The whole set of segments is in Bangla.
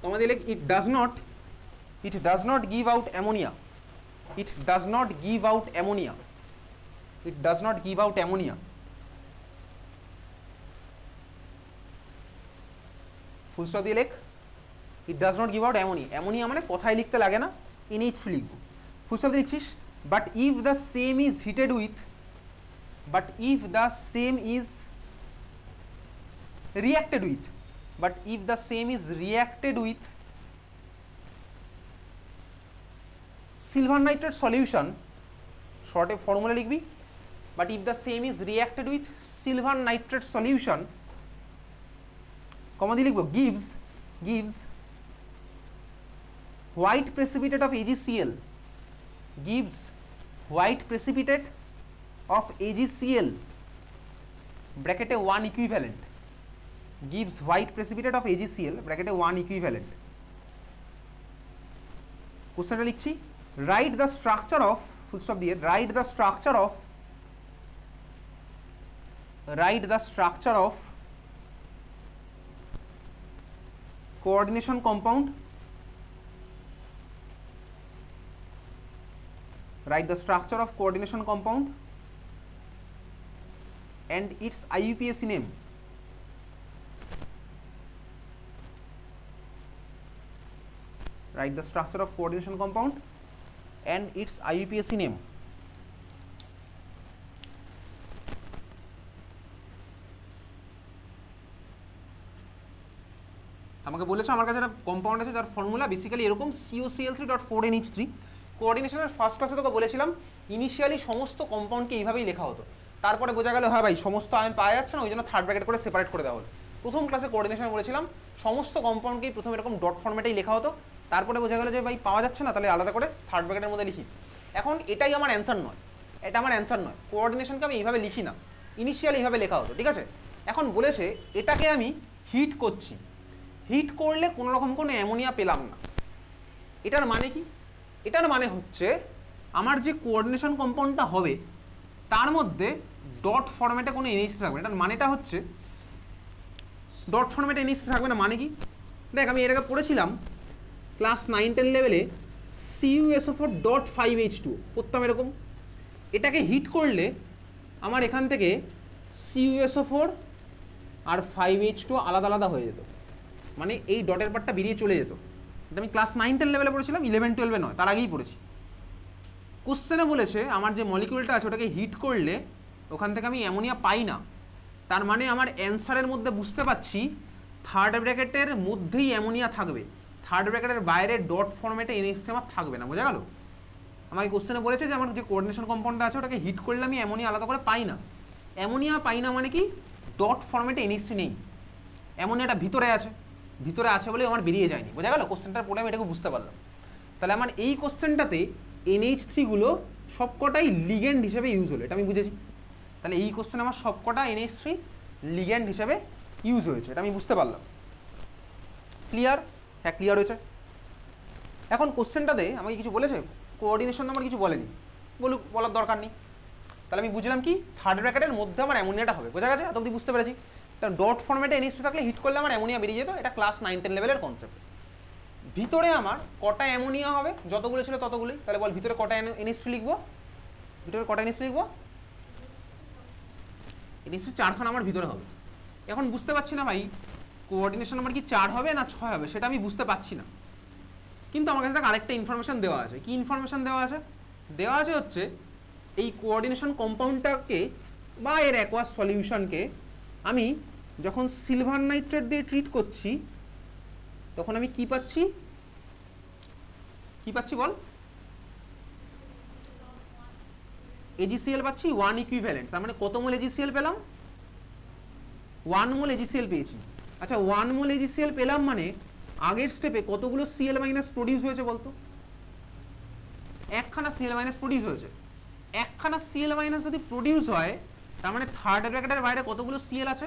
কমা দিলে it does not give out ammonia, it does not give out ammonia, it does not give out ammonia. Full stop দিয়ে লেখ it does not give out ammonia. Ammonia মানে কথায় লিখতে লাগে না, NH3 লিখবো। ফুল স্টপ দিয়ে লিখছিস but if the same is heated with, but if the same is reacted with, but if the same is reacted with silver nitrate solution, short a formula লিখবি, but if the same is reacted with silver nitrate solution, comma দিয়ে লিখবো gives white precipitate of AgCl, gives white precipitate of AgCl bracket 1 equivalent, gives white precipitate of AgCl bracket 1 equivalent। কোশ্চেনটা লিখছি, write the structure of, full stop দিয়ে write the structure of coordination compound, write the structure of coordination compound and its IUPAC name, write the structure of coordination compound and its IUPAC name। আমাকে বলেছে আমার কাছে একটা কম্পাউন্ড আছে যার ফর্মুলা বেসিক্যালি এরকম COCl3.4NH3। কোঅর্ডিনেশনের ফার্স্ট ক্লাসে তোকে বলেছিলাম ইনিশিয়ালি সমস্ত কম্পাউন্ডকে এইভাবেই লেখা হতো, তারপরে বোঝা গেল হ্যাঁ ভাই সমস্ত আয়ন পাওয়া যাচ্ছে না, ওই জন্য থার্ড ব্র্যাকেট করে সেপারেট করে দেওয়া হলো। প্রথম ক্লাসে কোঅর্ডিনেশন বলেছিলাম সমস্ত কম্পাউন্ডকেই প্রথমে এরকম ডট ফর্মেটেই লেখা হতো, তারপরে বোঝা গেল যে ভাই পাওয়া যাচ্ছে না, তাহলে আলাদা করে থার্ড ব্র্যাকেটের মধ্যে লিখি। এখন এটাই আমার অ্যান্সার নয়, এটা আমার অ্যান্সার নয়, কোঅর্ডিনেশনকে আমি এইভাবে লিখি না, ইনিশিয়ালি এইভাবে লেখা হতো, ঠিক আছে। এখন বলেছে এটাকে আমি হিট করছি, হিট করলে কোনো রকম কোনো অ্যামোনিয়া পেলাম না। এটার মানে কি? এটার মানে হচ্ছে আমার যে কোঅর্ডিনেশন কম্পাউন্ডটা হবে তার মধ্যে ডট ফরম্যাটে কোনো NH3 থাকবে না। এটার মানেটা হচ্ছে ডট ফরম্যাটে NH3 থাকবে না মানে কি? দেখ আমি এর আগে পড়েছিলাম ক্লাস 9-10 লেভেলে CuSO4.5H2 করতাম এরকম। এটাকে হিট করলে আমার এখান থেকে CuSO4 আর 5H2 আলাদা আলাদা হয়ে যেত, মানে এই ডটের পার্টটা বেরিয়ে চলে যেত। এটা আমি ক্লাস 9-10 লেভেলে পড়েছিলাম, 11-12 নয়, তার আগেই পড়েছি। কোশ্চেনে বলেছে আমার যে মলিকিউলটা আছে ওটাকে হিট করলে ওখান থেকে আমি অ্যামোনিয়া পাই না, তার মানে আমার অ্যান্সারের মধ্যে বুঝতে পাচ্ছি থার্ড ব্র্যাকেটের মধ্যেই অ্যামোনিয়া থাকবে, থার্ড ব্র্যাকেটের বাইরে ডট ফরম্যাটে NH3 আমার থাকবে না। বোঝা গেল? আমার এই কোশ্চেনে বলেছে যে আমার যে কোঅর্ডিনেশন কম্পাউন্ডটা আছে ওটাকে হিট করলে আমি অ্যামোনিয়া আলাদা করে পাই না। অ্যামোনিয়া পাই না মানে কি? ডট ফরম্যাটে NH3 নেই, অ্যামোনিয়াটা ভিতরে আছে, ভিতরে আছে বলে আমার বেরিয়ে যায়নি। বোঝা গেল? কোশ্চেনটার পরে আমি এটাকে বুঝতে পারলাম। তাহলে আমার এই কোশ্চেনটাতে NH3 গুলো সবকটাই লিগ্যান্ড হিসেবে ইউজ হলো, এটা আমি বুঝেছি। তাহলে এই কোশ্চেনে আমার সবকটা NH3 লিগ্যান্ড হিসেবে ইউজ হয়েছে, এটা আমি বুঝতে পারলাম। ক্লিয়ার? হ্যাঁ ক্লিয়ার হয়েছে। এখন কোশ্চেনটাতে আমাকে কিছু বলেছে, কোঅর্ডিনেশন আমার কিছু বলেনি, বলার দরকার নেই। তাহলে আমি বুঝলাম কি থার্ড ব্র্যাকেটের মধ্যে আমার অ্যামোনিয়াটা হবে। বোঝা গেছে? এত অবধি বুঝতে পেরেছি। কারণ ডট ফরম্যাটে NH3 থাকলে হিট করলে আমার অ্যামোনিয়া বেরিয়ে যেত, এটা ক্লাস 9-10 লেভেলের কনসেপ্ট। ভিতরে আমার কটা অ্যামোনিয়া হবে? যতগুলো ছিল ততগুলোই। তাহলে বল ভিতরে কটা NH3 লিখবো? ভিতরে কটা NH3 লিখবো? NH3 4খানা আমার ভিতরে হবে। এখন বুঝতে পারছি না ভাই কোঅর্ডিনেশন আমার কি 4 হবে না 6 হবে, সেটা আমি বুঝতে পারছি না। কিন্তু আমার কাছে আরেকটা ইনফরমেশন দেওয়া আছে। কি ইনফরমেশন দেওয়া আছে? দেওয়া আছে হচ্ছে এই কোঅর্ডিনেশন কম্পাউন্ডটাকে বা এর অ্যাকোয়াস সলিউশনকে আমি যখন সিলভার নাইট্রেট দিয়ে ট্রিট করছি তখন আমি কি পাচ্ছি? কি পাচ্ছি বল? AgCl পাচ্ছি 1 ইকুইভ্যালেন্ট। তার মানে কত মোল AgCl পেলাম? 1 মোল AgCl পেয়েছি। আচ্ছা 1 মোল AgCl পেলাম মানে আগের স্টেপে কতগুলো Cl- প্রডিউস হয়েছে বলতো? একখানা Cl- প্রডিউস হয়েছে। একখানা Cl- যদি প্রডিউস হয় তার মানে থার্ড ব্র্যাকেটের বাইরে কতগুলো Cl আছে?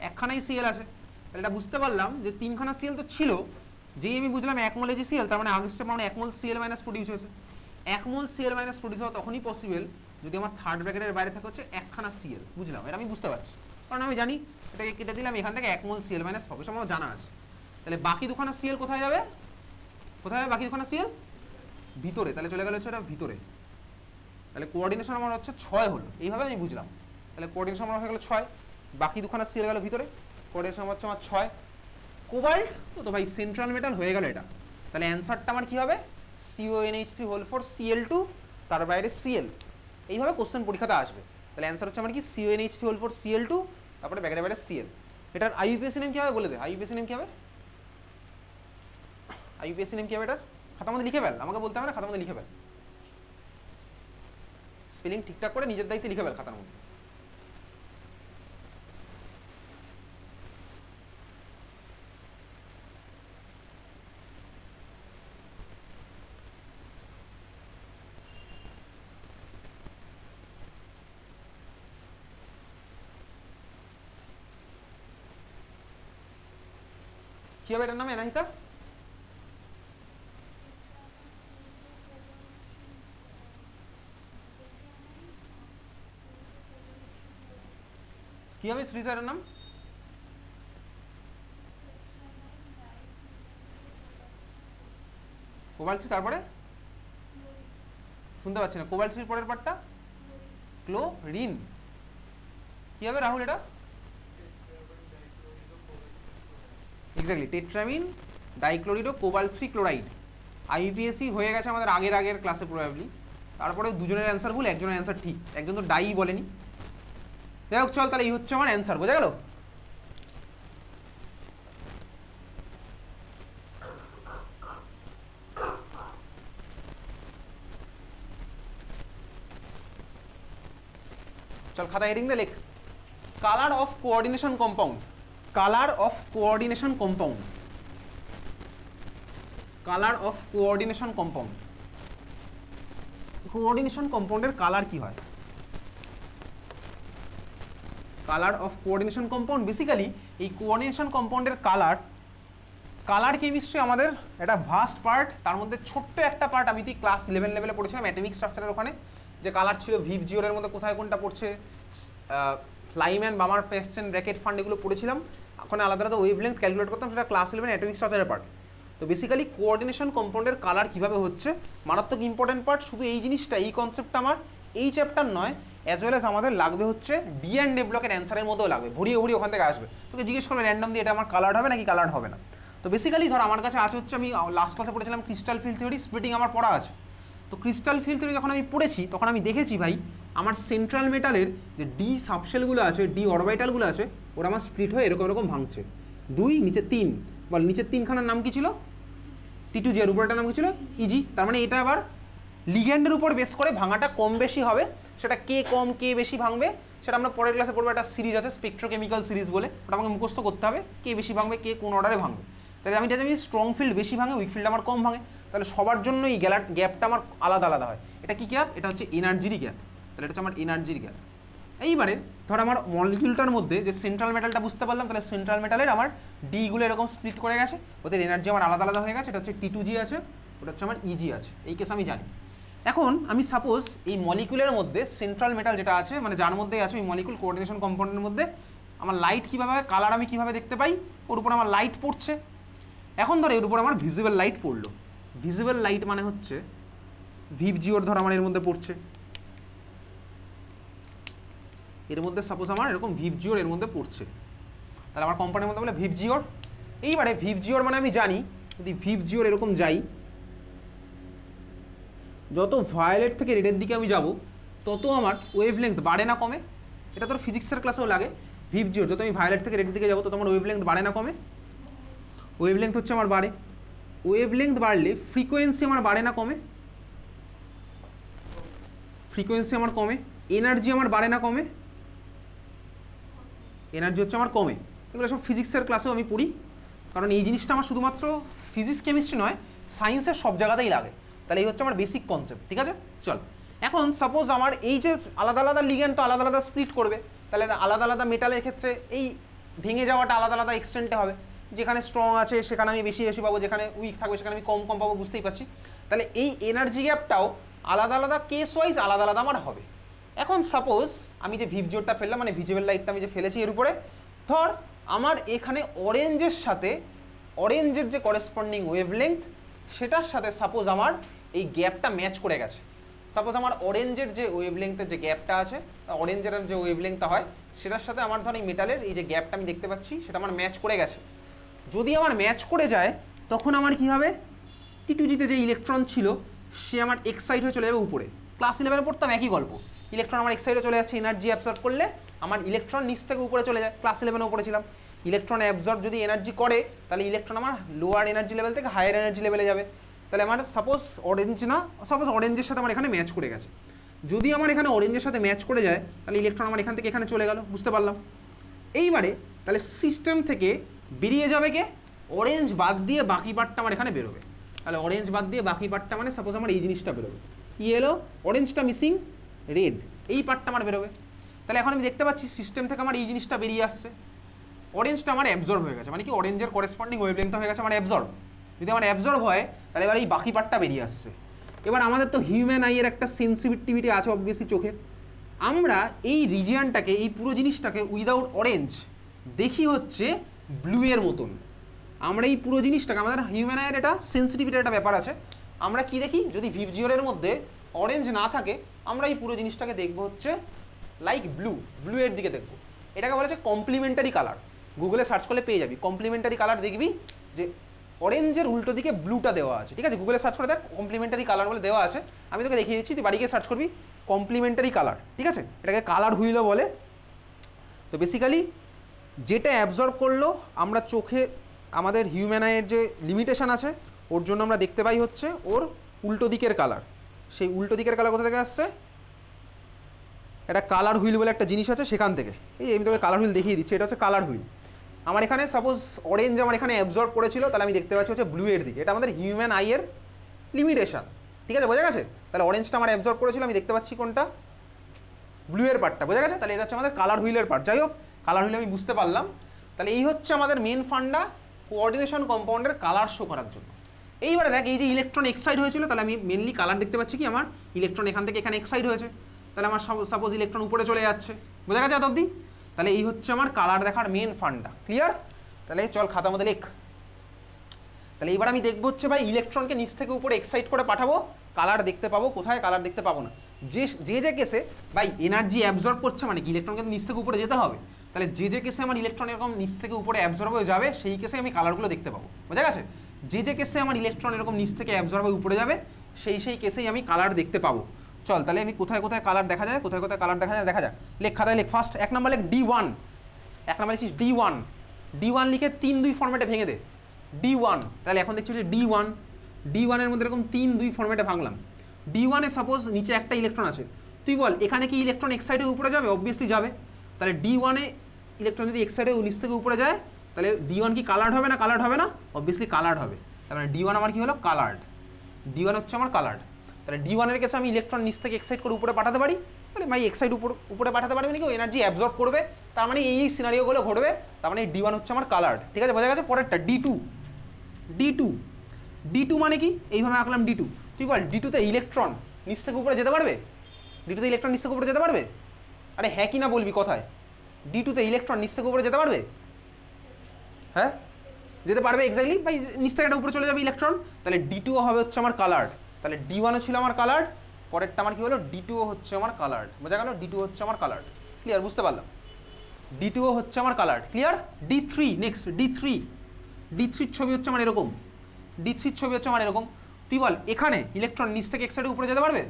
একখানাই Cl আছে। তাহলে এটা বুঝতে পারলাম যে 3খানা Cl তো ছিল, যেই আমি বুঝলাম 1 মোল AgCl, তার মানে আগের স্টেপে আমরা 1 মোল Cl- প্রডিউস হয়েছে। 1 মোল Cl- প্রডিউস হওয়া তখনই পসিবল যদি আমার থার্ড ব্র্যাকেটের বাইরে থাকে হচ্ছে একখানা Cl। বুঝলাম? এটা আমি বুঝতে পারছি, কারণ আমি জানি এটাকে কেটে দিলাম, এখান থেকে 1 মোল Cl- হবে, সব আমার জানা আছে। তাহলে বাকি দুখানা সিএল কোথায় যাবে? কোথায় যাবে বাকি দুখানা সিএল? ভিতরে। তাহলে চলে গেল হচ্ছে এটা ভিতরে। তাহলে কোঅর্ডিনেশন আমার হচ্ছে 6 হলো, এইভাবে আমি বুঝলাম। তাহলে কোঅর্ডিনেশন আমার হয়ে গেল 6, বাকি দুখানা সিএল গেল ভিতরে, কোঅর্ডিনেশন হচ্ছে আমার 6। কোবাল্ট তো ভাই সেন্ট্রাল মেটাল হয়ে গেল এটা। তাহলে অ্যান্সারটা আমার কি হবে? CONH3 Cl2, তার বাইরে Cl। এইভাবে কোশ্চেন পরীক্ষাতে আসবে। তাহলে অ্যান্সার হচ্ছে আমার কি CONH3 Cl2, তারপরে ব্যাকেটে বাইরে Cl। এটার আইইউপিএসসি নেম কি হবে বলে দে, আইইউপিএসসি নেম কি হবে? আইইউপিএসসি নেম কি হবে এটার? খাতার মধ্যে লিখে ফেল, আমাকে বলতে হবে না, খাতার মধ্যে লিখে ফেল। স্পেলিং ঠিকঠাক করে নিজের দায়িত্বে লিখে ফেল খাতার মধ্যে। কি হবে এটার নামে এনাহিতা? কি হবে শ্রীজারের নাম? কোবাল্ট 3, তারপরে শুনতে পাচ্ছি না, কোবাল্ট 3 পরের পার্টটা ক্লোরিন। কি হবে রাহুল এটা? Exactly, tetramine dichlorido cobalt 3 chloride. আইপিএসসি হয়ে গেছে আমাদের আগের ক্লাসে প্রবাবলি। তারপরে দুজনের অ্যান্সার ভুল, একজনের অ্যান্সার ঠিক, একজন তো ডাই বলেনি। যাই হোক চল, তাহলে এই হচ্ছে আমার অ্যান্সার, বোঝা গেল? চল খাতা হেডিং দে, লেখ colour of coordination compound. Colour of coordination compound. Colour of coordination compound. Coordination কম্পাউন্ডের কালার কি হয়? Colour of coordination compound, basically এই কোঅর্ডিনেশন কম্পাউন্ডের কালার কেমিস্ট্রি আমাদের একটা ভাস্ট পার্ট। তার মধ্যে ছোট্ট একটা পার্ট আমি ক্লাস 11 লেভেলে পড়েছিলাম অ্যাটমিক স্ট্রাকচারের ওখানে, যে কালার ছিল ভিভ জিওরের মধ্যে কোথায় কোনটা পড়ছে, লাইম্যান, বামার, পেস্টেন, ব্র্যাকেট, ফান্ড, এগুলো পড়েছিলাম। ওখানে আলাদা আলাদা ওয়েভলেন্থ ক্যালকুলেট করতাম, সেটা ক্লাস 11 অ্যাটমিক স্ট্রাকচারের পার্ট। তো বেসিক্যালি কোঅর্ডিনেশন কম্পাউন্ডের কালার কীভাবে হচ্ছে মারাত্মক ইম্পর্টেন্ট পার্ট। শুধু এই জিনিসটা, এই কনসেপ্টটা আমার এই চ্যাপ্টার নয়, অ্যাজ ওয়েল অ্যাজ আমাদের লাগবে হচ্ছে ডি অ্যান্ড ডে ব্লকের অ্যান্সারের মধ্যেও লাগবে, ভরিয়ে ওখান থেকে আসবে। তোকে জিজ্ঞেস করবে র্যান্ডম দিয়ে এটা আমার কালার হবে নাকি কালার হবে না। তো বেসিক্যালি ধর আমার কাছে আছে হচ্ছে, আমি লাস্ট ক্লাসে পড়েছিলাম ক্রিস্টাল ফিল্ড থিওরি, স্প্লিটিং আমার পড়া আছে। তো ক্রিস্টাল ফিল্ড থিওরি যখন আমি পড়েছি তখন আমি দেখেছি ভাই আমার সেন্ট্রাল মেটালের যে ডি সাবশেলগুলো আছে, ডি অরবিটালগুলো আছে, ওরা আমার স্প্লিট হয়ে এরকম এরকম ভাঙছে। 2 নিচে 3, বল নিচের 3খানার নাম কি ছিল? T2G, এর উপরটার নাম কি ছিল? ইজি। তার মানে এটা আবার লিগ্যান্ডের উপর বেস করে ভাঙাটা কম বেশি হবে। সেটা কে কম কে বেশি ভাঙবে সেটা আমরা পরের ক্লাসে পড়বো। একটা সিরিজ আছে স্পেকট্রোকেমিক্যাল সিরিজ বলে, ওটা আমাকে মুখস্থ করতে হবে, কে বেশি ভাঙবে, কে কোন অর্ডারে ভাঙবে। তাহলে আমি জানি স্ট্রং ফিল্ড বেশি ভাঙে, উইক ফিল্ড আমার কম ভাঙে। তাহলে সবার জন্য এই গ্যাপটা আমার আলাদা আলাদা হয়। এটা কি গ্যাপ? এটা হচ্ছে এনার্জিরই গ্যাপ। তাহলে এটা হচ্ছে আমার এনার্জির গ্যাপ। এইবারে ধর আমার মলিকিউলটার মধ্যে যে সেন্ট্রাল মেটালটা বুঝতে পারলাম, তাহলে সেন্ট্রাল মেটালের আমার ডিগুলো এরকম স্প্লিট করে গেছে, ওদের এনার্জি আমার আলাদা আলাদা হয়ে গেছে। এটা হচ্ছে T2G আছে, ওটা হচ্ছে আমার ইজি আছে, এই কেস আমি জানি। এখন আমি সাপোজ এই মলিকুলের মধ্যে সেন্ট্রাল মেটাল যেটা আছে, মানে যার মধ্যে আছে ওই মলিকুল কোঅর্ডিনেশন কম্পাউন্ডের মধ্যে আমার লাইট কীভাবে হয়, কালার আমি কীভাবে দেখতে পাই, ওর উপর আমার লাইট পড়ছে। এখন ধর এর উপর আমার ভিজিবল লাইট পড়লো। ভিজিবল লাইট মানে হচ্ছে ভিভ জিওর ধর আমার এর মধ্যে পড়ছে, এর মধ্যে সাপোজ আমার এরকম ভিভ জিওর এর মধ্যে পড়ছে, তাহলে আমার কোম্পানির মধ্যে বলে ভিভ জিওর। এইবারে ভিভ জিওর মানে আমি জানি যদি ভিভ জিওর এরকম যাই, যত ভায়োলেট থেকে রেডের দিকে আমি যাব তত আমার ওয়েভলেংথ বাড়ে না কমে? এটা তোর ফিজিক্সের ক্লাসেও লাগে। ভিভ জিওর যত আমি ভায়োলেট থেকে রেডের দিকে যাবো তত আমার ওয়েভলেংথ বাড়ে না কমে? ওয়েভলেংথ হচ্ছে আমার বাড়ে। ওয়েভলেংথ বাড়লে ফ্রিকোয়েন্সি আমার বাড়ে না কমে? ফ্রিকোয়েন্সি আমার কমে। এনার্জি আমার বাড়ে না কমে? এনার্জি হচ্ছে আমার কমে। এগুলো সব ফিজিক্সের ক্লাসেও আমি পড়ি, কারণ এই জিনিসটা আমার শুধুমাত্র ফিজিক্স কেমিস্ট্রি নয়, সায়েন্সের সব জায়গাতেই লাগে। তাহলে এই হচ্ছে আমার বেসিক কনসেপ্ট, ঠিক আছে? চল, এখন সাপোজ আমার এই যে আলাদা আলাদা লিগ্যান্ড তো আলাদা আলাদা স্প্লিট করবে, তাহলে আলাদা আলাদা মেটালের ক্ষেত্রে এই ভেঙে যাওয়াটা আলাদা আলাদা এক্সটেন্টে হবে। যেখানে স্ট্রং আছে সেখানে আমি বেশি বেশি পাবো, যেখানে উইক থাকবে সেখানে আমি কম কম পাবো, বুঝতেই পারছি। তাহলে এই এনার্জি গ্যাপটাও আলাদা আলাদা কেস ওয়াইজ আলাদা আলাদা আমার হবে। এখন সাপোজ আমি যে ভিভ জিওরটা ফেললাম, মানে ভিজিবল লাইটটা আমি যে ফেলেছি এর উপরে, ধর আমার এখানে অরেঞ্জের সাথে অরেঞ্জের যে করেসপন্ডিং ওয়েভলেংথ সেটার সাথে সাপোজ আমার এই গ্যাপটা ম্যাচ করে গেছে। সাপোজ আমার অরেঞ্জের যে ওয়েভলেংথের যে গ্যাপটা আছে, অরেঞ্জের যে ওয়েভলেংথটা হয় সেটার সাথে আমার ধর এই মেটালের এই যে গ্যাপটা আমি দেখতে পাচ্ছি সেটা আমার ম্যাচ করে গেছে। যদি আমার ম্যাচ করে যায় তখন আমার কি হবে, টি2জিতে যে ইলেকট্রন ছিল সে আমার এক্সাইট হয়ে চলে যাবে উপরে। ক্লাস 11 পড়তাম একই গল্প, ইলেকট্রন আমার এক্সাইটে চলে যাচ্ছে, এনার্জি অ্যাবসর্ব করলে আমার ইলেকট্রন নিচ থেকে উপরে চলে যায়। ক্লাস 11 পড়েছিলাম ইলেকট্রন অ্যাবসর্ব যদি এনার্জি করে তাহলে ইলেকট্রন আমার লোয়ার এনার্জি লেভেল থেকে হায়ার এনার্জি লেভেলে যাবে। তাহলে আমার সাপোজ অরেঞ্জ না, সাপোজ অরেঞ্জের সাথে আমার এখানে ম্যাচ করে গেছে, যদি আমার এখানে অরেঞ্জের সাথে ম্যাচ করে যায় তাহলে ইলেকট্রন আমার এখান থেকে এখানে চলে গেল, বুঝতে পারলাম। এইবারে তাহলে সিস্টেম থেকে বেরিয়ে যাবে কে, অরেঞ্জ বাদ দিয়ে বাকি পার্টটা আমার এখানে বেরোবে। তাহলে অরেঞ্জ বাদ দিয়ে বাকি পার্টটা মানে সাপোজ আমার এই জিনিসটা বেরোবে, কি এলো, অরেঞ্জটা মিসিং, রেড, এই পার্টটা আমার বেরোবে। তাহলে এখন আমি দেখতে পাচ্ছি সিস্টেম থেকে আমার এই জিনিসটা বেরিয়ে আসছে, অরেঞ্জটা আমার অ্যাবজর্ব হয়ে গেছে, মানে কি অরেঞ্জের করেসপন্ডিং ওয়েভলেংথ হয়ে গেছে আমার অ্যাবজর্ব। যদি আমার অ্যাবজর্ব হয় তাহলে এবার এই বাকি পার্টটা বেরিয়ে আসছে। এবার আমাদের তো হিউম্যান আইয়ের একটা সেন্সিটিভিটি আছে অবভিয়াসলি চোখের, আমরা এই রিজিয়নটাকে, এই পুরো জিনিসটাকে উইদাউট অরেঞ্জ দেখি হচ্ছে ব্লু এর মতন। আমরা এই পুরো জিনিসটাকে, আমাদের হিউম্যান আইয়ের এটা সেন্সিটিভিটির একটা ব্যাপার আছে, আমরা কি দেখি, যদি ভিজিওরের মধ্যে অরেঞ্জ না থাকে আমরা এই পুরো জিনিসটাকে দেখবো হচ্ছে লাইক ব্লু, ব্লু এর দিকে দেখবো। এটাকে বলা হচ্ছে কমপ্লিমেন্টারি কালার। গুগলে সার্চ করলে পেয়ে যাবি কমপ্লিমেন্টারি কালার, দেখবি যে অরেঞ্জের উল্টো দিকে ব্লুটা দেওয়া আছে, ঠিক আছে, গুগলে সার্চ করে দেখ কমপ্লিমেন্টারি কালার বলে দেওয়া আছে, আমি তোকে দেখিয়ে দিচ্ছি, তুই বাড়ি গিয়ে সার্চ করবি কমপ্লিমেন্টারি কালার, ঠিক আছে, এটাকে কালার হুইলও বলে। তো বেসিক্যালি যেটা অ্যাবজর্ব করলো আমরা চোখে, আমাদের হিউম্যান আইয়ের যে লিমিটেশন আছে ওর জন্য আমরা দেখতে পাই হচ্ছে ওর উল্টো দিকের কালার। সেই উল্টো দিকের কালার কোথা থেকে আসছে, এটা কালার হুইল বলে একটা জিনিস আছে সেখান থেকে। এই আমি তোকে কালার হুইল দেখিয়ে দিচ্ছি, এটা হচ্ছে কালার হুইল। আমার এখানে সাপোজ অরেঞ্জ আমার এখানে অ্যাবজর্ব করেছিল, তাহলে আমি দেখতে পাচ্ছি হচ্ছে ব্লু এর দিকে, এটা আমাদের হিউম্যান আইয়ের লিমিটেশন, ঠিক আছে, বোঝা গেছে। তাহলে অরেঞ্জটা আমার অ্যাবজর্ব করেছিল, আমি দেখতে পাচ্ছি কোনটা, ব্লু এর পার্টটা, বোঝা গেছে। তাহলে এটা হচ্ছে আমাদের কালার হুইলের পার্ট। যাই হোক, কালার হুইল আমি বুঝতে পারলাম। তাহলে এই হচ্ছে আমাদের মেন ফান্ডা কোঅর্ডিনেশন কম্পাউন্ডের কালার শো করার জন্য। এইবারে দেখ, এই যে ইলেকট্রন এক্সাইড হয়েছিল, তাহলে আমি মেনলি কালার দেখতে পাচ্ছি কি, আমার ইলেকট্রন এখান থেকে এখানে এক্সাইড হয়েছে, তাহলে আমার সাপোজ ইলেকট্রন উপরে চলে যাচ্ছে, বোঝা গেছে এত অবধি। তাহলে এই হচ্ছে আমার কালার দেখার মেন ফান্ডা, ক্লিয়ার। তাহলে চল খাতার মধ্যে লেখ। তাহলে এবার আমি দেখবো হচ্ছে ভাই ইলেকট্রনকে নিচ থেকে উপরে এক্সাইট করে পাঠাবো, কালার দেখতে পাবো কোথায়, কালার দেখতে পাবো না। যে কেসে ভাই এনার্জি অ্যাবজর্ব করছে, মানে কি ইলেকট্রনকে নিচ থেকে উপরে যেতে হবে, তাহলে যে কেসে আমার ইলেকট্রন এরকম নিচ থেকে উপরে অ্যাবজর্ব হয়ে যাবে সেই কেসে আমি কালারগুলো দেখতে পাবো, বোঝা গেছে। যে কেসে আমার ইলেকট্রন এরকম নিচ থেকে অ্যাবজর্ব হয়ে উপরে যাবে সেই কেসেই আমি কালার দেখতে পাবো। চল তাহলে আমি কোথায় কোথায় কালার দেখা যায়, কোথায় কোথায় কালার দেখা যায় দেখা যাক। লেখ খাতায় লেখ, ফার্স্ট 1 নম্বর লেখ D1, 1 নম্বর লিখিস D1, D1 লিখে 3-2 ফর্মেটে ভেঙে দে D1। তাহলে এখন দেখছি যে D1 এর মধ্যে এরকম 3-2 ফর্মেটে ভাঙলাম। D1 এ সাপোজ নিচে একটা ইলেকট্রন আছে, তুই বল এখানে কি ইলেকট্রন এক্সাইডে উপরে যাবে, অবভিয়াসলি যাবে। তাহলে D1 এ ইলেকট্রন যদি এক্সাইডে নিচ থেকে উপরে যায় তাহলে D1 কি কালার্ড হবে না, কালার্ড হবে না, অবভিয়াসলি কালার্ড হবে। তার মানে D1 আমার কি হলো, কালার্ড, D1 হচ্ছে আমার কালার্ড। তাহলে D1 এর কেসে আমি ইলেকট্রন নিচ থেকে এক্সাইড করে উপরে পাঠাতে পারি, তাহলে ভাই এক্সাইড উপরে পাঠাতে পারি মানে কি এনার্জি অ্যাবজর্ব করবে, তার মানে এই সিনারিওগুলো ঘটবে, তার মানে D1 হচ্ছে আমার কালার্ড, ঠিক আছে, বোঝা গেছে। পরেরটা D2 মানে কি, এইভাবে আঁকলাম D2। তুই বল D2 তে ইলেকট্রন নিচ থেকে উপরে যেতে পারবে, D2 তে ইলেকট্রন নিচ থেকে উপরে যেতে পারবে, আরে হ্যাঁ কি না বলবি কথায়, D2 তে ইলেকট্রন নিচ থেকে উপরে যেতে পারবে, হ্যাঁ যেতে পারবে এক্স্যাক্টলি, ভাই নিচ থেকে একটা উপরে চলে যাবে ইলেকট্রন, তাহলে D2 হবে হচ্ছে আমার কালার্ড। তাহলে D1 ছিল আমার কালার্ড, পরেরটা আমার কি হলো D2 হচ্ছে আমার কালার্ড, বোঝা গেল, D2 হচ্ছে আমার কালার্ড, ক্লিয়ার, বুঝতে পারলাম। D2 হচ্ছে আমার coloured, clear. D3 next, D3 ছবি হচ্ছে আমার এরকম, D3 ছবি হচ্ছে আমার এরকম। তুই বল এখানে ইলেকট্রন নিচ থেকে এক্সাইডে উপরে যেতে পারবে,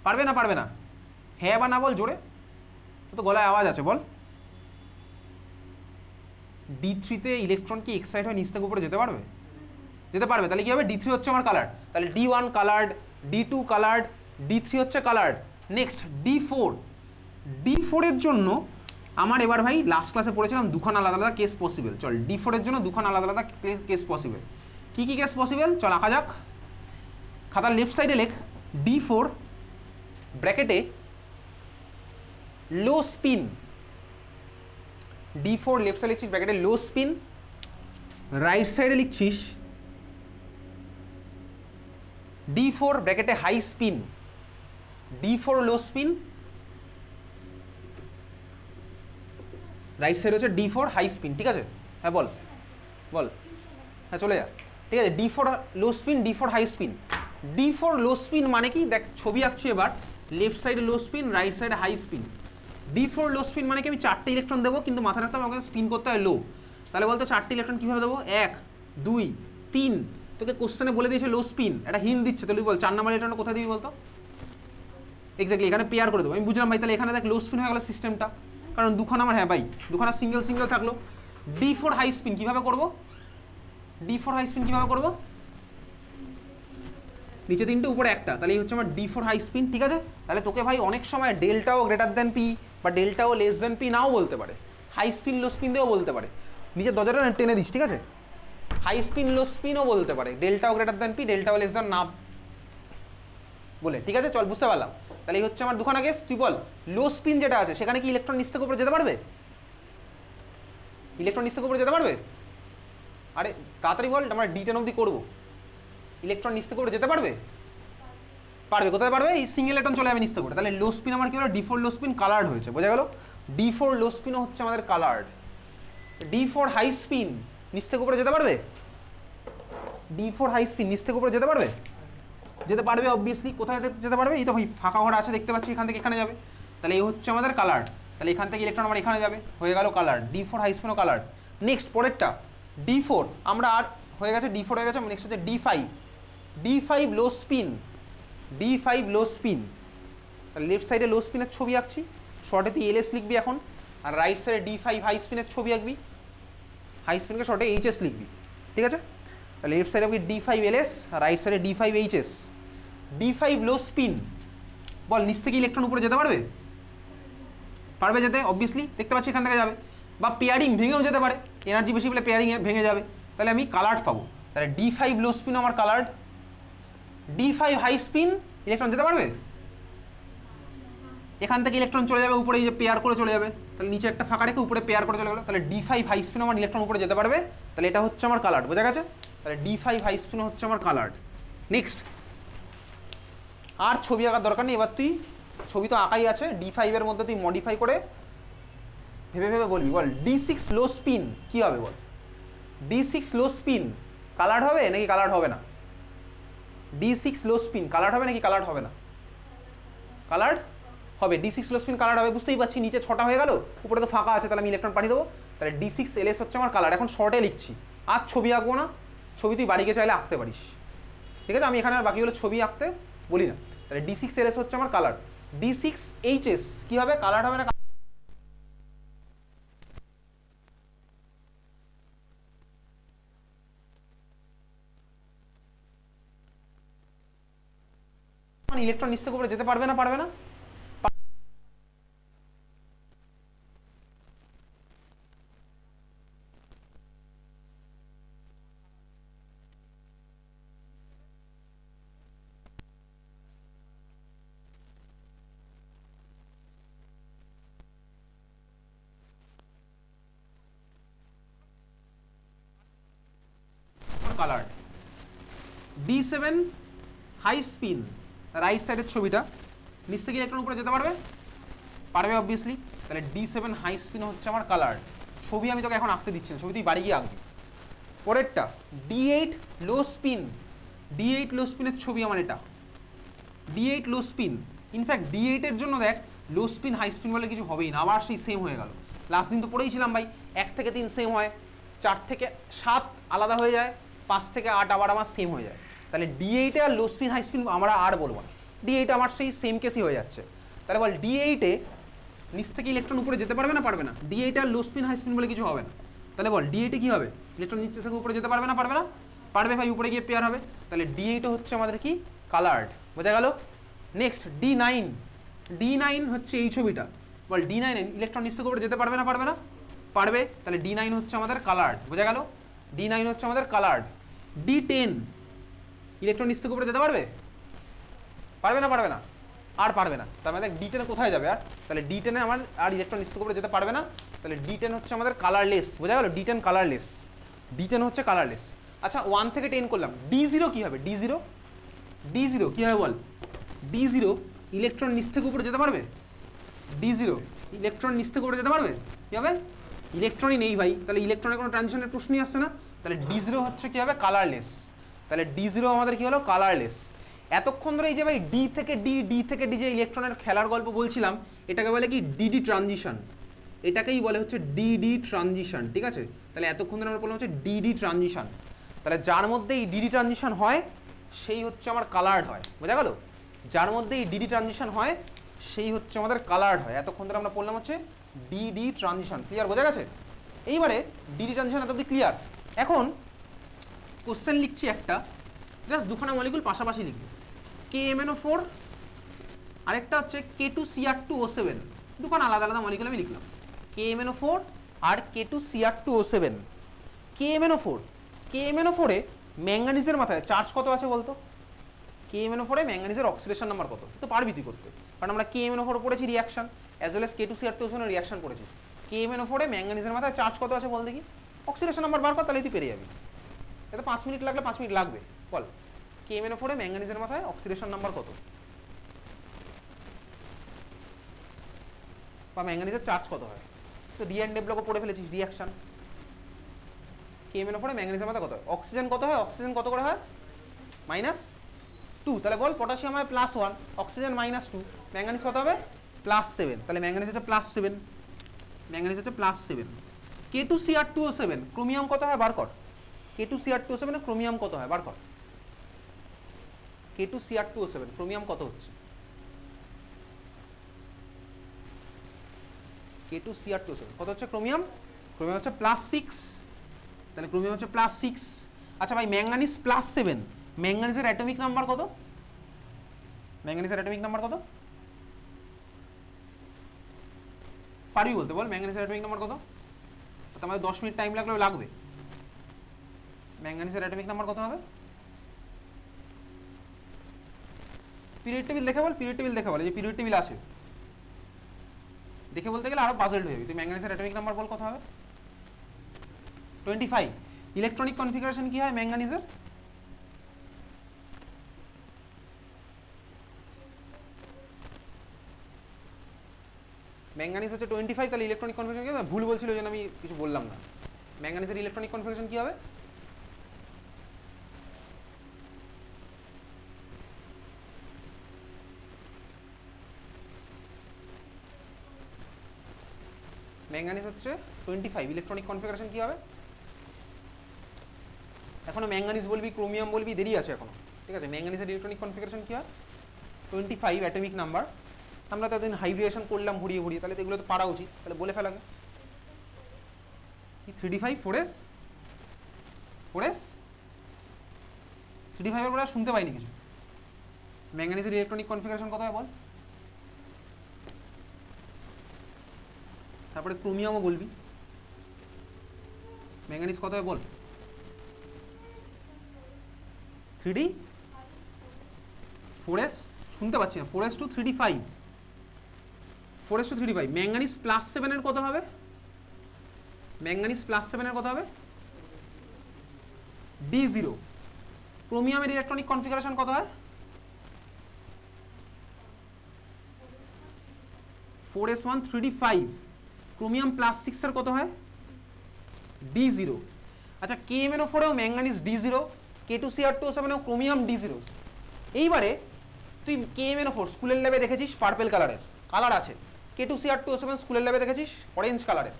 পারবে না, পারবে না, হ্যাঁ বা না বল জোরে, তো গলায় আওয়াজ আছে, বল। D3 তে ইলেকট্রন কি এক্সাইড হয়ে নিচ থেকে উপরে যেতে পারবে, যেতে পারবে। তাহলে কি হবে, D3 হচ্ছে আমার কালার্ড, তাহলে D1 coloured, D2 coloured, D3 হচ্ছে কালার্ড। নেক্সট D4 এর জন্য আমার এবার ভাই লাস্ট ক্লাসে পড়েছিলাম দুখানা আলাদা আলাদা কেস পসিবল। চল D4 এর জন্য দুখানা আলাদা আলাদা কেস পসিবল। কি কি কেস পসিবল চল আঁকা যাক। খাতার লেফট সাইডে লেখ D4 ব্র্যাকেটে লো স্পিন, D4 লেফট সাইডে লিখছিস ব্র্যাকেটে লো স্পিন, রাইট সাইডে লিখছিস D4 ব্র্যাকেটে high spin, D4 low spin, right side হচ্ছে D4 হাই স্পিন, ঠিক আছে, হ্যাঁ বল বল। হ্যাঁ চলে যা, ঠিক আছে। D4 low spin, D4 high spin. D4 low spin মানে কি, দেখ ছবি আঁকছি এবার, লেফট সাইডে লো স্পিন, রাইট সাইডে high spin. D4 low spin মানে কি আমি 4টে ইলেকট্রন দেবো, কিন্তু মাথায় রাখতে হবে আমাকে স্পিন করতে হয় লো। তাহলে বলতো 4টে ইলেকট্রন কীভাবে দেবো, 1 2 3। তোকে কোশ্চেনে বলে দিয়েছে লো স্পিন, একটা হিন্ট দিচ্ছে, তাহলে বল 4 নাম্বার ইলেকট্রনটা কোথায় দিবি বলতো? এক্স্যাক্টলি এখানে পেয়ার করে দেবো। আমি বুঝলাম ভাই, তাহলে এখানে দেখ লো স্পিন হয়ে গেল সিস্টেমটা, কারণ দুখানা আমার, হ্যাঁ ভাই দুখানা সিঙ্গেল সিঙ্গেল থাকলো। D4 হাই স্পিন কীভাবে করবো, D4 হাই স্পিন কীভাবে করবো, নিচে 3টে উপরে একটা, তাহলে এই হচ্ছে আমার D4 হাই স্পিন, ঠিক আছে। তাহলে তোকে ভাই অনেক সময় ডেল্টাও গ্রেটার দ্যান পি বা ডেল্টাও লেস দ্যান পি নাও বলতে পারে, হাই স্পিন লো স্পিন দিয়েও বলতে পারে। নিচের দরজাটা টেনে দিস, ঠিক আছে। হাই স্পিন লো স্পিনও বলতে পারে, ডেল্টাও গ্রেটার দ্যান পি, ডেল্টাও লেস দ্যান না বলে, ঠিক আছে। চল বুঝতে পারলাম। তাহলে এই হচ্ছে আমার দুখানা কেস। তুই বল লো স্পিন যেটা আছে সেখানে কি ইলেকট্রন নিচ থেকে উপরে যেতে পারবে, ইলেকট্রন নিচ থেকে উপরে যেতে পারবে? আরে তাড়াতাড়ি বল, আমরা D10 অবধি করবো। ইলেকট্রন নিচ থেকে উপরে যেতে পারবে? পারবে। কোথায় পারবে? এই সিঙ্গেল ইলেকট্রন চলে যাবে নিচ থেকে উপরে। তাহলে লো স্পিন আমার কি হলো, D4 লো স্পিন কালার্ড হয়েছে, বোঝা গেল। D4 লো স্পিনও হচ্ছে আমাদের কালার্ড। D4 হাই স্পিন নিচ থেকে উপরে যেতে পারবে? D4 হাই স্পিন নিচ থেকে উপরে যেতে পারবে? যেতে পারবে অবভিয়াসলি। কোথায় যেতে পারবে? এই তো ভাই ফাঁকা ঘর আছে দেখতে পাচ্ছি, এখান থেকে এখানে যাবে। তাহলে এই হচ্ছে আমাদের কালার্ড। তাহলে এখান থেকে ইলেকট্রন আমার এখানে যাবে, হয়ে গেল কালার্ড। D4 হাই স্পিনও কালার্ড। নেক্সট পরেরটা D4, আমরা আর হয়ে গেছে D4 হয়ে গেছে। নেক্সট হচ্ছে D5। D5 low spin, D5 low spin. Left সাইডে লো স্পিনের ছবি আঁকছি, শর্টে তুই LS লিখবি এখন, আর রাইট সাইডে D5 হাই স্পিনের ছবি আঁকবি, হাই স্পিনকে শর্টে HS লিখবি, ঠিক আছে। তাহলে লেফট সাইডে D5 LS, আর রাইট সাইডে D5 HS। D5 low spin, বল নিচ থেকে ইলেকট্রন উপরে যেতে পারবে? পারবে যেতে, অবভিয়াসলি দেখতে পাচ্ছি এখান থেকে যাবে। বা পেয়ারিং ভেঙেও যেতে পারে, এনার্জি বেশি বলে পেয়ারিং ভেঙে যাবে, তাহলে আমি কালার্ড পাবো। তাহলে D5 লো স্পিন আমার coloured. D5 high spin electron যেতে পারবে? এখান থেকে ইলেকট্রন চলে যাবে উপরে, এই যে পেয়ার করে চলে যাবে, তাহলে নিচে একটা ফাঁকা রেখে উপরে পেয়ার করে চলে গেলো। তাহলে D5 হাই স্পিন আমার ইলেকট্রন উপরে যেতে পারবে, তাহলে এটা হচ্ছে আমার কালার্ড, বোঝা গেছে। তাহলে D5 হাই স্পিন হচ্ছে আমার কালার্ড। নেক্সট, আর ছবি আঁকার দরকার নেই, এবার তুই ছবি তো আঁকাই আছে, D5 এর মধ্যে তুই মডিফাই করে ভেবে ভেবে বলবি। বল D6 লো স্পিন কি হবে, বল D6 লো স্পিন কালার্ড হবে নাকি কালার্ড হবে না? D6 লো স্পিন কালার্ড হবে নাকি কালার্ড হবে না? কালার্ড হবে। D6 লো স্পিন কালার্ড হবে, বুঝতেই পারছি। নিচে 6টা হয়ে গেল, উপরে তো ফাঁকা আছে, তাহলে আমি ইলেকট্রন পাঠিয়ে দেবো। তাহলে D6 LS হচ্ছে আমার কালার্ড। এখন শর্টে লিখছি, আর ছবি আঁকবো না, ছবি তুই বাড়িকে চাইলে আঁকতে পারিস, ঠিক আছে। আমি এখানে আর বাকিগুলো ছবি আঁকতে বলি না। তাহলে D6 LS হচ্ছে আমার কালার্ড। D6 HS কি হবে, কালার্ড হবে না? ইলেকট্রন নিচ থেকে উপরে যেতে পারবে না, পারবে না? Coloured. D7 high spin, right সাইডের ছবিটা, নিচ থেকে ইলেকট্রন উপরে যেতে পারবে? পারবে অবভিয়াসলি। তাহলে D7 হাই স্পিন হচ্ছে আমার কালার্ড। ছবি আমি তোকে এখন আঁকতে দিচ্ছি না, ছবি তুই বাড়ি গিয়ে আঁকবি। পরেরটা D8 লো স্পিন। D8 লো স্পিনের ছবি আমার এটা, D8 লো স্পিন। ইনফ্যাক্ট D8 এর জন্য দেখ লো স্পিন হাই স্পিন বলে কিছু হবেই না, আবার সেই সেম হয়ে গেল। লাস্ট দিন তো পড়েইছিলাম ভাই, 1 থেকে 3 সেম হয়, 4 থেকে 7 আলাদা হয়ে যায়, 5 থেকে 8 আবার আমার সেম হয়ে যায়। তাহলে D8 এ আর লো স্পিন হাই স্পিন আমরা আর বলবো না, D8 আমার সেই সেম কেসই হয়ে যাচ্ছে। তাহলে বল D8 এ নিচ থেকে ইলেকট্রন উপরে যেতে পারবে না, পারবে না? D8 আর লো স্পিন হাই স্পিন বলে কিছু হবে না। তাহলে বল D8 এ কি হবে, ইলেকট্রন নিচ থেকে উপরে যেতে পারবে না, পারবে না? পারবে ভাই, উপরে গিয়ে পেয়ার হবে। তাহলে D8 হচ্ছে আমাদের কি কালার্ড, বোঝা গেল। Next D9। D9 হচ্ছে এই ছবিটা, বল D9 ইলেকট্রন নিচ থেকে উপরে যেতে পারবে না, পারবে না? পারবে। তাহলে D9 হচ্ছে আমাদের কালার্ড, বোঝা গেল। D9 হচ্ছে আমাদের কালার্ড। D10 ইলেকট্রন নিচ থেকে উপরে যেতে পারবে? পারবে না, পারবে না? আর পারবে না। তার মানে D10 কোথায় যাবে আর? তাহলে D10 আমার আর ইলেকট্রন নিচ থেকে উপরে যেতে পারবে না। তাহলে D10 হচ্ছে আমাদের কালারলেস, বোঝা গেল। D10 কালারলেস, D10 হচ্ছে কালারলেস। আচ্ছা 1 থেকে 10 করলাম। D0 কি হবে? D0 কি হবে বল? D0 ইলেকট্রন নিচ থেকে উপরে যেতে পারবে? D0 ইলেকট্রন নিচ থেকে উপরে যেতে পারবে? কি হবে? ইলেকট্রনই নেই ভাই, তাহলে ইলেকট্রনের কোনো ট্রানজিশনের প্রশ্নই আসছে না। তাহলে D0 হচ্ছে কি হবে, কালারলেস। তাহলে D0 আমাদের কি হলো, কালারলেস। এতক্ষণ ধরে এই যে ভাই ডি থেকে ডি যে ইলেকট্রনের খেলার গল্প বলছিলাম, এটাকে বলে কি ডিডি ট্রানজিশন, এটাকেই বলে হচ্ছে ডিডি ট্রানজিশন, ঠিক আছে। তাহলে এতক্ষণ ধরে আমরা বললাম হচ্ছে ডিডি ট্রানজিশন। তাহলে যার মধ্যে এই ডিডি ট্রানজিশন হয় সেই হচ্ছে আমার কালার্ড হয়, বোঝা গেল? যার মধ্যে এই ডিডি ট্রানজিশন হয় সেই হচ্ছে আমাদের কালার্ড হয়। এতক্ষণ ধরে আমরা বললাম হচ্ছে ডিডি ট্রানজিশন, ক্লিয়ার, বোঝা গেছে? এইবারে ডিডি ট্রানজিশন এত অব্দি ক্লিয়ার। এখন কোশ্চেন লিখছি একটা, জাস্ট দুখানা মলিকুল পাশাপাশি লিখবো, KMnO4 আরেকটা হচ্ছে K2Cr2O7, দুখানা আলাদা আলাদা মলিকুল আমি লিখলাম, KMnO4 আর K2Cr2O7। KMnO4 এ ম্যাঙ্গানিজের মাথায় চার্জ কত আছে বলতো? KMnO4 এ ম্যাঙ্গানিজের অক্সিডেশন নাম্বার কত? তো পারবি তুই করতে, কারণ আমরা KMnO4 পড়েছি reaction, as well as K2Cr2O7 এর রিঅ্যাকশন পড়েছি। KMnO4 এ ম্যাঙ্গানিজের মাথায় চার্জ কত আছে বল দেখি, অক্সিডেশন নাম্বার বার কর, তাহলে তুই পেরে যাবি। এটা 5 মিনিট লাগলে 5 মিনিট লাগবে, বল KMnO4 এ ম্যাঙ্গানিজের মাথায় অক্সিডেশন নাম্বার কত, বা ম্যাঙ্গানিজের চার্জ কত হয়? তো ডি এন্ড ব্লকও পড়ে ফেলেছিস, রিঅ্যাকশন। KMnO4 এ ম্যাঙ্গানিজের মাথায় কত হয়? অক্সিজেন কত হয়? অক্সিজেন কত করে হয়? -2। তাহলে বল পটাশিয়াম হয় +1, অক্সিজেন -2, ম্যাঙ্গানিজ কত হবে? +7। তাহলে ম্যাঙ্গানিজ হচ্ছে +7, ম্যাঙ্গানিজ হচ্ছে +7। K2Cr2O7 ক্রোমিয়াম কত হয় বার কর, K2Cr2O7 এর ক্রোমিয়াম কত হয় বার কর, K2Cr2O7 ক্রোমিয়াম কত হচ্ছে? K2Cr2O7 কত হচ্ছে ক্রোমিয়াম? ক্রোমিয়াম হচ্ছে +6, তাহলে ক্রোমিয়াম হচ্ছে +6। আচ্ছা ভাই ম্যাঙ্গানিজ +7, ম্যাঙ্গানিজের অ্যাটমিক নাম্বার কত? ম্যাঙ্গানিজের অ্যাটমিক নাম্বার কত পারবি বলতে, বল ম্যাঙ্গানিজের অ্যাটমিক নাম্বার কত? তো আমাদের 10 মিনিট টাইম লাগবে। ম্যাঙ্গানিজের অ্যাটমিক নাম্বার কত হবে? পিরিয়ড টেবিল দেখে বল, পিরিয়ড টেবিল দেখে বল, এই যে পিরিয়ড টেবিল আছে দেখে বলতে গেলে আরো পাজলড হয়ে যাবে। তুই ম্যাঙ্গানিজের অ্যাটমিক নাম্বার বল কত হবে? 25। ইলেকট্রনিক কনফিগারেশন কি হয় ম্যাঙ্গানিজের? ম্যাঙ্গানিজ হচ্ছে 25, তাহলে ইলেকট্রনিক কনফিগারেশন কি হবে? ভুল বলছিল ওই জন্য আমি কিছু বললাম না। ম্যাঙ্গানিজের ইলেকট্রনিক কনফিগারেশন কি হবে? ম্যাঙ্গানিজ হচ্ছে 25, ইলেকট্রনিক কনফিগারেশন কি হবে? এখনো ম্যাঙ্গানিজ বলবি, ক্রোমিয়াম বলবি, দেরি আছে এখনো, ঠিক আছে। ম্যাঙ্গানিজের ইলেকট্রনিক কনফিগারেশন কি হয়? 25 অ্যাটমিক নাম্বার। আমরা তো এতদিন হাইব্রিডেশন করলাম ঘুরিয়ে ঘুরিয়ে, তাহলে তো এগুলো তো পারা উচিত, তাহলে বলে ফেলাগে 3d5 4s 4s 3d5 এর পরে শুনতে পাইনি কিছু। ম্যাঙ্গানিজের ইলেকট্রনিক কনফিগারেশন কত হয় বল, তারপরে ক্রোমিয়ামও বলবি। ম্যাঙ্গানিজ কত হয় বল, 3d 4s শুনতে পাচ্ছি না, 4s to 3d5, 4s to 3d5। Manganese +7 এর কত হবে? ম্যাঙ্গানিজ +7 এর কত হবে? d0। ক্রোমিয়ামের ইলেকট্রনিক কনফিগারেশন কত হয়? 4s1 3d5। ক্রোমিয়াম +6 এর কত হয়? d0। আচ্ছা KMnO4 এও ম্যাঙ্গানিজ d0, K2Cr2O7 এও ক্রোমিয়াম d0। এইবারে তুই KMnO4 স্কুলের ল্যাবে দেখেছিস পার্পল কালারের, কালার আছে। K2Cr2O7 স্কুলের ল্যাবে দেখেছিস অরেঞ্জ কালারের।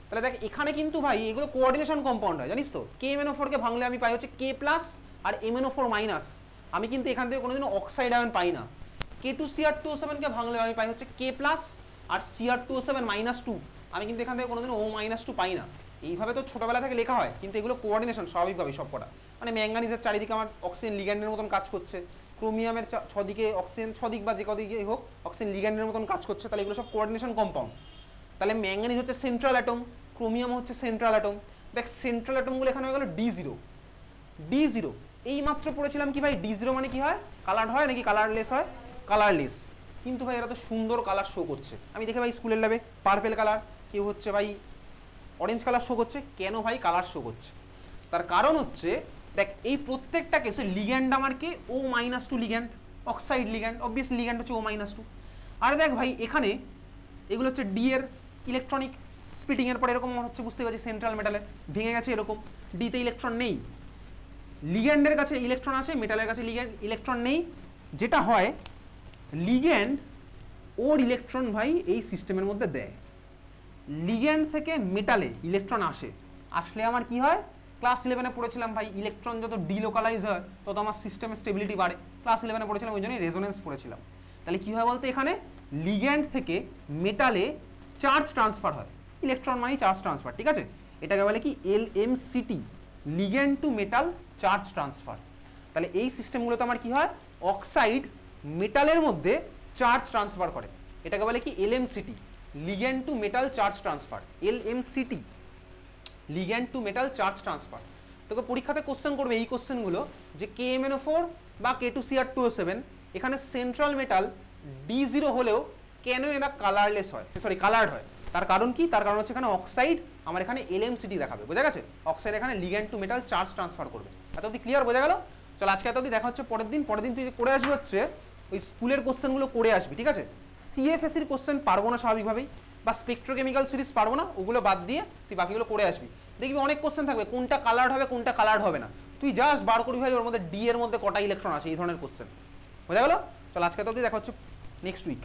তাহলে দেখ এখানে কিন্তু ভাই এগুলো কোঅর্ডিনেশন কম্পাউন্ড হয়, জানিস তো। KMnO4 কে ভাঙলে আমি পাই হচ্ছে K+ আর MnO4-। আমি কিন্তু এখান থেকে কোনোদিনও অক্সাইড আয়ন পাই না। K2Cr2O7 কে ভাঙলে আমি পাই হচ্ছে K+ আর Cr2O7-2। আমি কিন্তু এখান থেকে কোনোদিনও O-2 পাই না। এইভাবে তো ছোটবেলা থেকে লেখা হয়, কিন্তু এগুলো কোঅর্ডিনেশন স্বাভাবিকভাবেই সবকটা। মানে ম্যাঙ্গানিজের চারিদিকে আমার অক্সিজেন লিগ্যান্ডের মতন কাজ করছে, ক্রোমিয়ামের ছদিকে অক্সিজেন ছদিক বা যে কদিকে হোক অক্সিজেন লিগ্যান্ডের মতন কাজ করছে, তাহলে এগুলো সব কোঅর্ডিনেশন কম্পাউন্ড। তাহলে ম্যাঙ্গানিজ হচ্ছে সেন্ট্রাল অ্যাটম, ক্রোমিয়াম হচ্ছে সেন্ট্রাল অ্যাটম। দেখ সেন্ট্রাল অ্যাটমগুলো এখানে হয়ে গেল d0, d0। এই মাত্র পড়েছিলাম কি ভাই d0 মানে কি হয়? কালার্ড হয় নাকি কালারলেস হয়? কালারলেস। কিন্তু ভাই এরা তো সুন্দর কালার শো করছে, আমি দেখে ভাই স্কুলের ল্যাবে পার্পল কালার, কেউ হচ্ছে ভাই অরেঞ্জ কালার শো করছে। কেন ভাই কালার শো করছে? তার কারণ হচ্ছে দেখ এই প্রত্যেকটা কেসে লিগ্যান্ড আমার কি O-2 ligand, oxide ligand, obviously ligand হচ্ছে O-2। আর দেখ ভাই এখানে এগুলো হচ্ছে ডি এর ইলেকট্রনিক স্প্লিটিং এর পর এরকম হচ্ছে, বুঝতে পারছি সেন্ট্রাল মেটালে ভেঙে গেছে এরকম, ডিতে ইলেকট্রন নেই, লিগ্যান্ডের কাছে ইলেকট্রন আছে, মেটালের কাছে ইলেকট্রন নেই। যেটা হয় লিগ্যান্ড ওর ইলেকট্রন ভাই এই সিস্টেমের মধ্যে দেয়, লিগ্যান্ড থেকে মেটালে ইলেকট্রন আসলে আমার কি হয়, ক্লাস 11-এ পড়েছিলাম ভাই, ইলেকট্রন যত ডিলোকালাইজ হয় তত আমার সিস্টেমের স্টেবিলিটি বাড়ে, ক্লাস 11-এ পড়েছিলাম, ওই জন্যই রেজোনেন্স পড়েছিলাম। তাহলে কি হয় বলতে, এখানে লিগ্যান্ড থেকে মেটালে চার্জ ট্রান্সফার হয়, ইলেকট্রন মানেই চার্জ ট্রান্সফার, ঠিক আছে, এটাকে বলে কি LMCT, ligand to metal charge transfer. তাহলে এই সিস্টেমগুলোতে আমার কি হয়, অক্সাইড মেটালের মধ্যে চার্জ ট্রান্সফার করে, এটাকে বলে কি LMCT, ligand to metal charge transfer, LMCT, ligand to metal charge transfer. তোকে পরীক্ষাতে কোশ্চেন করবে এই কোশ্চেনগুলো যে KMNO4 বা K2Cr2O7 এখানে সেন্ট্রাল মেটাল D0 হলেও কেন এরা কালারলেস হয়, সরি কালার্ড হয়, তার কারণ কি, তার কারণ হচ্ছে এখানে অক্সাইড আমার এখানে LMCT দেখাবে, বোঝা গেছে, অক্সাইড এখানে ligand to metal charge transfer করবে। এত অবধি ক্লিয়ার, বোঝা গেল? চল আজকে এত অবধি, দেখা হচ্ছে পরের দিন তুই করে আসবি হচ্ছে ওই স্কুলের কোশ্চেনগুলো করে আসবি, ঠিক আছে, CFSEর কোশ্চেন পারবো না স্বাভাবিকভাবেই, বা স্পেকট্রোকেমিক্যাল সিরিজ পারবো না, ওগুলো বাদ দিয়ে তুই বাকিগুলো করে আসবি, দেখবি অনেক কোশ্চেন থাকবে কোনটা কালার্ড হবে কোনটা কালার্ড হবে না, তুই জাস্ট বার করবি ভাই ওর মধ্যে ডি এর মধ্যে কটা ইলেকট্রন আছে, এই ধরনের কোশ্চেন, বোঝা গেল? চল আজকে তো দেখা হচ্ছে নেক্সট উইক।